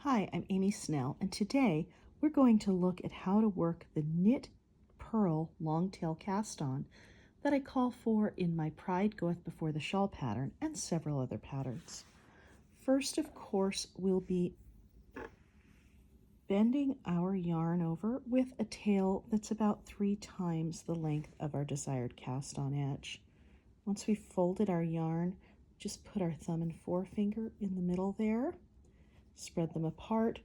Hi, I'm Amy Snell, and today we're going to look at how to work the knit purl long tail cast on that I call for in my Pride Goeth Before the Shawl pattern and several other patterns. First, of course, we'll be bending our yarn over with a tail that's about 3 times the length of our desired cast on edge. Once we've folded our yarn, just put our thumb and forefinger in the middle there, spread them apart,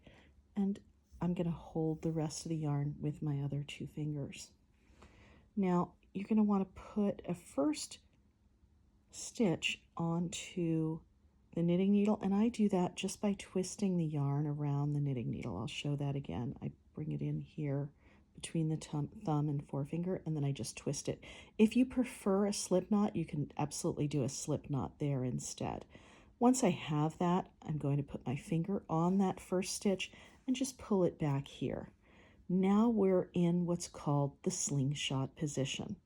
and I'm going to hold the rest of the yarn with my other 2 fingers. Now you're going to want to put a first stitch onto the knitting needle, and I do that just by twisting the yarn around the knitting needle. I'll show that again. I bring it in here between the thumb and forefinger, and then I just twist it. If you prefer a slip knot, you can absolutely do a slip knot there instead. Once I have that, I'm going to put my finger on that first stitch and just pull it back here. Now we're in what's called the slingshot position.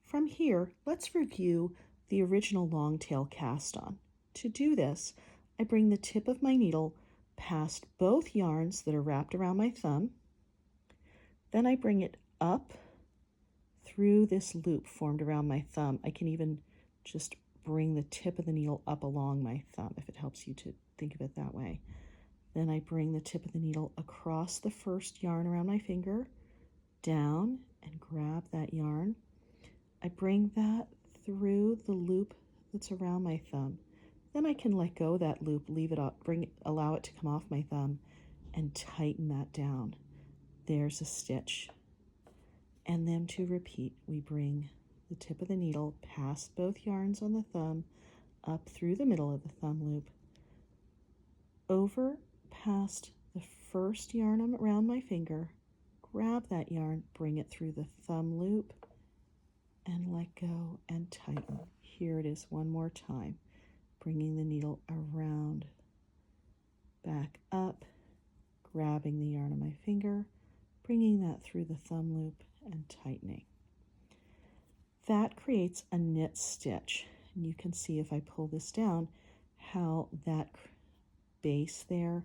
From here, let's review the original long tail cast on. To do this, I bring the tip of my needle past both yarns that are wrapped around my thumb. Then I bring it up through this loop formed around my thumb. I can even just bring the tip of the needle up along my thumb if it helps you to think of it that way. Then I bring the tip of the needle across the first yarn around my finger, down, and grab that yarn. I bring that through the loop that's around my thumb. Then I can let go of that loop, leave it up, allow it to come off my thumb, and tighten that down. There's a stitch. And then to repeat, we bring the tip of the needle past both yarns on the thumb, up through the middle of the thumb loop, over past the first yarn around my finger, grab that yarn, bring it through the thumb loop, and let go and tighten. Here it is one more time, bringing the needle around, back up, grabbing the yarn on my finger, bringing that through the thumb loop, and tightening. That creates a knit stitch, and you can see if I pull this down how that base there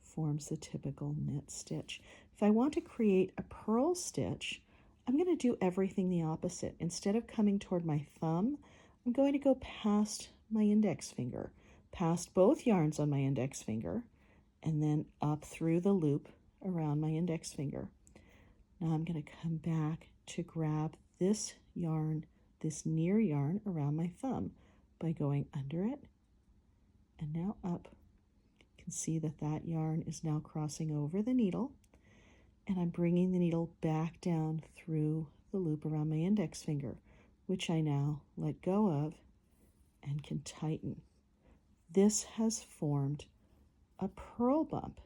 forms the typical knit stitch. If I want to create a purl stitch, I'm going to do everything the opposite. Instead of coming toward my thumb, I'm going to go past my index finger, past both yarns on my index finger, and then up through the loop around my index finger. Now I'm going to come back to grab this yarn, this near yarn around my thumb by going under it and now up. You can see that that yarn is now crossing over the needle, and I'm bringing the needle back down through the loop around my index finger, which I now let go of and can tighten. This has formed a purl bump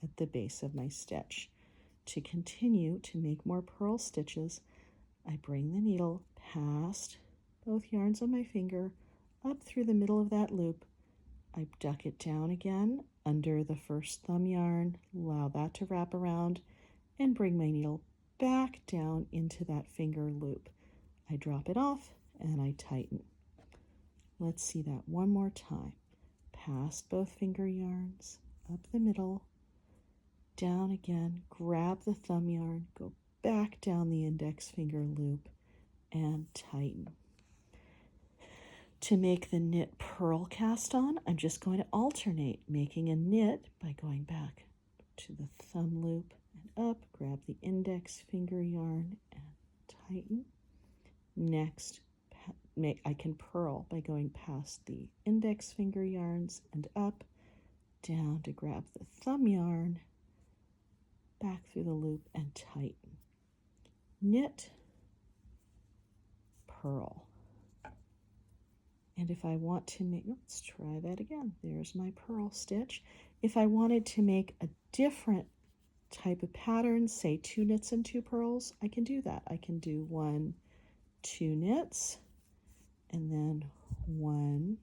at the base of my stitch. To continue to make more purl stitches, I bring the needle past both yarns on my finger, up through the middle of that loop. I duck it down again under the first thumb yarn, allow that to wrap around, and bring my needle back down into that finger loop. I drop it off and I tighten. Let's see that one more time. Past both finger yarns, up the middle, down again, grab the thumb yarn, go back down the index finger loop, and tighten. To make the knit purl cast on, I'm just going to alternate making a knit by going back to the thumb loop and up, grab the index finger yarn and tighten. Next, I can purl by going past the index finger yarns and up, down to grab the thumb yarn, back through the loop and tighten. Knit, purl. And if I want to make, let's try that again. There's my purl stitch. If I wanted to make a different type of pattern, say 2 knits and 2 purls, I can do that. I can do 1, 2 knits, and then 1,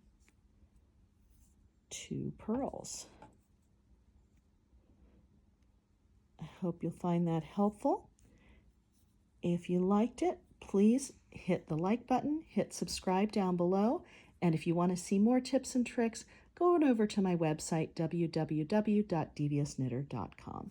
2 purls. I hope you'll find that helpful. If you liked it, please hit the like button, hit subscribe down below, and if you want to see more tips and tricks, go on over to my website, www.deviousknitter.com.